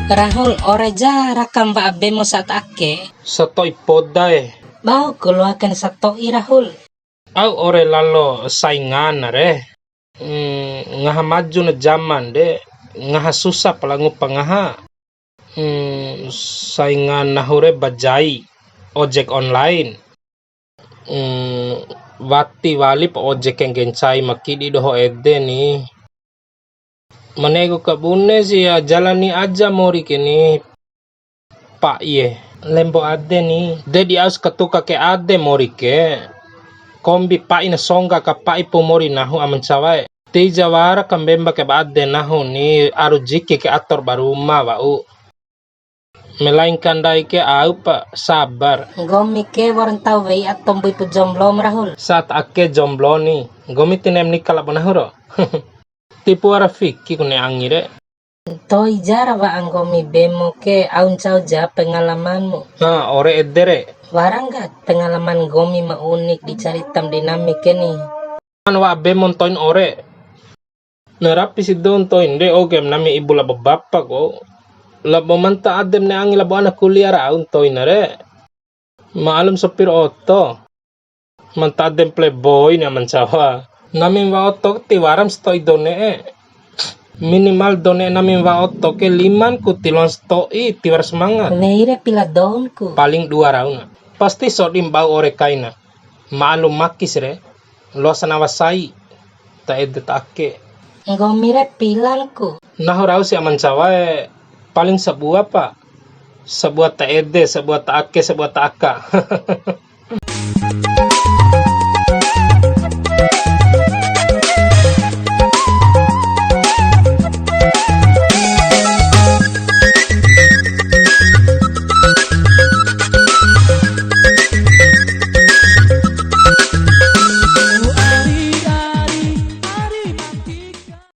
Rahul, oreja rakam ba abe mo sa atake? Satoy poday. Bao kuluakan sa toi Rahul. Au ore lalo saingan na re. Ngaha maju na zaman de. Ngaha susah palangu pangaha. Saingan na hore bajai. Ojek online. Wati wali pa ojek yang gencai makidi doho ede ni. Manego kabune siya jalani aja mori kini. Pak ye. Lembo ade ni. Dedi aus katuka ke ade mori ke. Kombi pai na songa ka pai pomori nahu aman cawai. Ti jawara kambemba ke ade nahu ni aru jiki ke ator baruma wau. Melainkan dai ke au pa sabar. Gomi ke warang tawai at tomboy po jomblom Rahul. Saat ake jomblo ni. Gomiti nem nikala banahuro. Tipu ara fiki kune angire. Toi jara wa ang gomi bemo ke aun ja pengalamanmu. Ore edere. Warang gat pengalaman gomi maunik di caritam dinamik ni. Wa bemon toin ore. Narapi si don toin de ogem nami ibu labo bapak ko. Labo manta adem ne angi labo anak kuliah raun toin re. Maalum sopir oto. Manta adem playboy ni aman cawa. Namin wa oto ti waram stoi done minimal done namin wa oto ke liman ku tilon stoi ti war semangat. Neire pila daun ku. Paling 2 rauna. Pasti sodim bau ore kaina. Maalum makis re. Losan awasai. Ta edet ake. Gomire pilan ku. Nahorau si aman cawa paling sebuah pa. Sebuah ta ede, sebuah ta ake, sebuah ta aka.